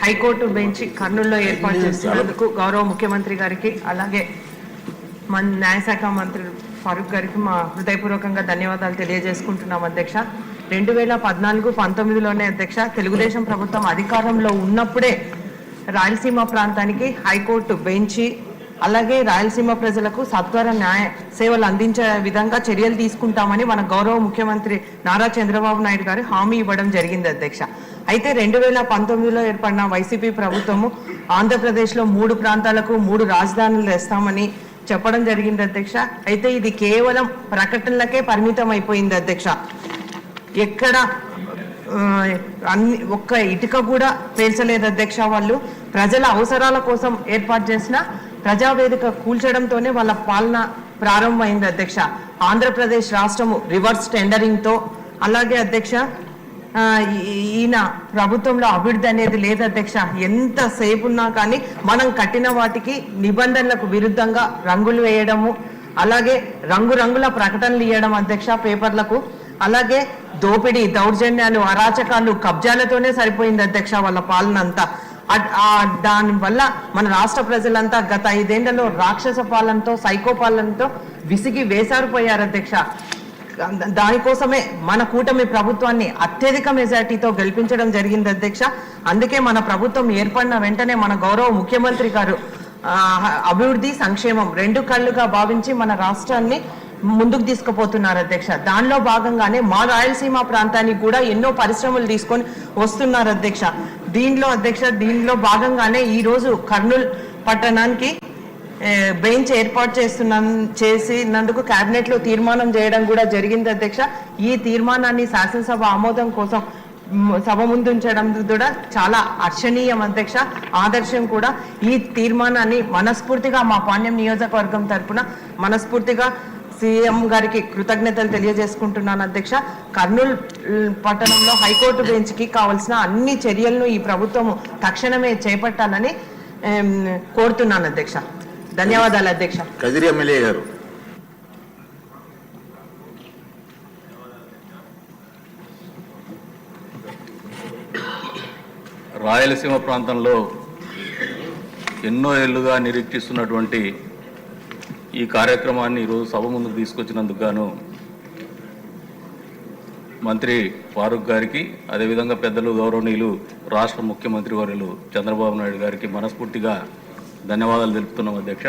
High court bench కర్నూలులో ఏర్పాటు చేస్తున్నందుకు గౌరవ ముఖ్యమంత్రి గారికి అలాగే మన న్యాయశాఖ మంత్రి ఫారూక్ గారికి మా హృదయపూర్వకంగా ధన్యవాదాలు తెలియజేసుకుంటున్నాం అధ్యక్ష. 2014-19లోనే అధ్యక్ష తెలుగుదేశం ప్రభుత్వం అధికారంలో ఉన్నప్పుడే రాయలసీమ ప్రాంతానికి హైకోర్టు బెంచ్ అలాగే రాయలసీమ ప్రజలకు సత్వర న్యాయ సేవలు అందించే విధంగా చర్యలు తీసుకుంటామని మన గౌరవ ముఖ్యమంత్రి నారా చంద్రబాబు నాయుడు గారు హామీ ఇవ్వడం జరిగింది అధ్యక్ష. అయితే 2019లో ఏర్పడిన వైసీపీ ప్రభుత్వము ఆంధ్రప్రదేశ్లో 3 ప్రాంతాలకు 3 రాజధానులు తెస్తామని చెప్పడం జరిగింది అధ్యక్ష. అయితే ఇది కేవలం ప్రకటనలకే పరిమితం అయిపోయింది అధ్యక్ష. ఎక్కడ ఒక్క ఇటుక కూడా పేల్చలేదు అధ్యక్ష. వాళ్ళు ప్రజల అవసరాల కోసం ఏర్పాటు చేసిన ప్రజావేదిక కూల్చడంతోనే వాళ్ళ పాలన ప్రారంభమైంది అధ్యక్ష. ఆంధ్రప్రదేశ్ రాష్ట్రము రివర్స్ టెండరింగ్తో అలాగే అధ్యక్ష ఈయన ప్రభుత్వంలో అభివృద్ధి అనేది లేదు అధ్యక్ష. ఎంతసేపు ఉన్నా కానీ మనం కట్టిన వాటికి నిబంధనలకు విరుద్ధంగా రంగులు వేయడము అలాగే రంగురంగుల ప్రకటనలు ఇవ్వడం అధ్యక్ష పేపర్లకు, అలాగే దోపిడీ దౌర్జన్యాలు అరాచకాలు కబ్జాలతోనే సరిపోయింది అధ్యక్ష వాళ్ళ పాలన అంతా. దానివల్ల మన రాష్ట్ర ప్రజలంతా గత 5 ఏళ్లలో రాక్షస పాలనతో సైకో పాలనతో విసిగి వేసారిపోయారు అధ్యక్ష. దానికోసమే మన కూటమి ప్రభుత్వాన్ని అత్యధిక మెజార్టీతో గెలిపించడం జరిగింది అధ్యక్ష. అందుకే మన ప్రభుత్వం ఏర్పడిన వెంటనే మన గౌరవ ముఖ్యమంత్రి గారు అభివృద్ధి సంక్షేమం 2 కళ్ళుగా భావించి మన రాష్ట్రాన్ని ముందుకు తీసుకుపోతున్నారు అధ్యక్ష. దానిలో భాగంగానే మా రాయలసీమ ప్రాంతానికి కూడా ఎన్నో పరిశ్రమలు తీసుకొని వస్తున్నారు అధ్యక్ష. దీనిలో భాగంగానే ఈరోజు కర్నూలు పట్టణానికి బెంచ్ ఏర్పాటు చేసినందుకు కేబినెట్ లో తీర్మానం చేయడం కూడా జరిగింది అధ్యక్ష. ఈ తీర్మానాన్ని శాసనసభ ఆమోదం కోసం సభ ముందు ఉంచడం కూడా చాలా హర్షణీయం అధ్యక్ష, ఆదర్శం కూడా. ఈ తీర్మానాన్ని మనస్ఫూర్తిగా మా పాణ్యం నియోజకవర్గం తరఫున మనస్ఫూర్తిగా సీఎం గారికి కృతజ్ఞతలు తెలియజేసుకుంటున్నాను అధ్యక్ష. కర్నూలు పట్టణంలో హైకోర్టు బెంచ్కి కావాల్సిన అన్ని చర్యలను ఈ ప్రభుత్వం తక్షణమే చేపట్టాలని కోరుతున్నాను అధ్యక్ష. ధన్యవాదాలు అధ్యక్ష. కదిరి ఎమ్మెల్యే గారు. రాయలసీమ ప్రాంతంలో ఎన్నో ఏళ్లుగా నిరీక్షిస్తున్నటువంటి ఈ కార్యక్రమాన్ని ఈరోజు సభ ముందుకు తీసుకొచ్చినందుకు గాను మంత్రి ఫారూక్ గారికి, అదేవిధంగా పెద్దలు గౌరవనీయులు రాష్ట్ర ముఖ్యమంత్రి వర్యులు చంద్రబాబు నాయుడు గారికి మనస్ఫూర్తిగా ధన్యవాదాలు తెలుపుతున్నాం అధ్యక్ష.